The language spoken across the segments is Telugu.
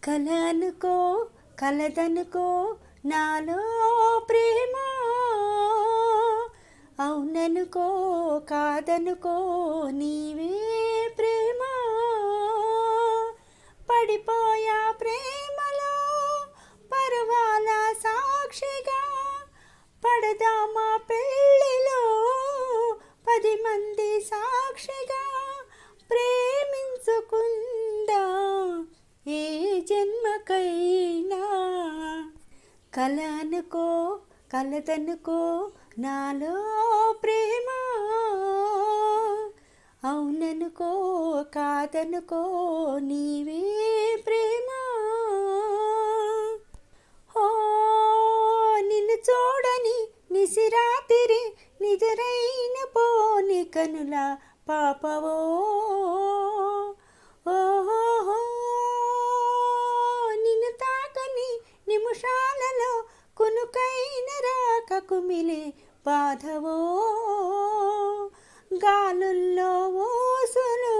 కల అనుకో కలదనుకో నాలో ప్రేమ, అవుననుకో కాదనుకో నీవే ప్రేమ. పడిపోయా ప్రేమలో పర్వాల సాక్షిగా, పడదామా పెళ్ళిలో 10 మంది సాక్షిగా. ప్రేమించుకుందా ఏ జన్మకైనా. కల అనుకో కలదనుకో నాలో ప్రేమ, అవుననుకో కాదనుకో నీవే ప్రేమ. ఓ నిన్ను చూడని నిసిరాతిరి నిజరైన పోని కనుల పాపవో. ఓహో నిన్ను తాకని నిమిషాలలో కునుకైన రాక కుమిలే బాధవో. గాలుల్లో ఊసులు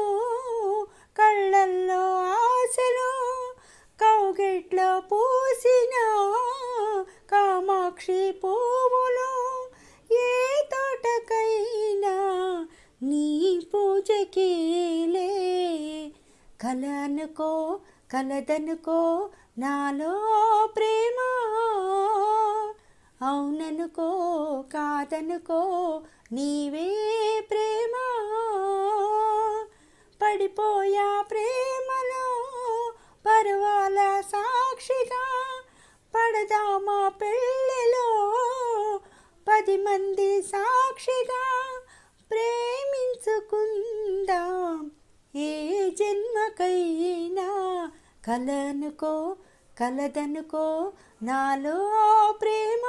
కళ్ళల్లో ఆశలు, కౌగిట్లో పూసిన కామాక్షి పువ్వులు. ఏ తోటకైనా నీ పూజకేలే. కల అనుకో కలదనుకో నాలో ప్రేమ, అవుననుకో కాదనుకో నీవే ప్రేమ. పడిపోయా ప్రేమలో పర్వాల సాక్షిగా, పడదామా పెళ్ళిలో 10 మంది సాక్షిగా. ప్రేమించుకుందాం ఏ జన్మకైనా. కల అనుకో కలదనుకో నాలో ప్రేమ.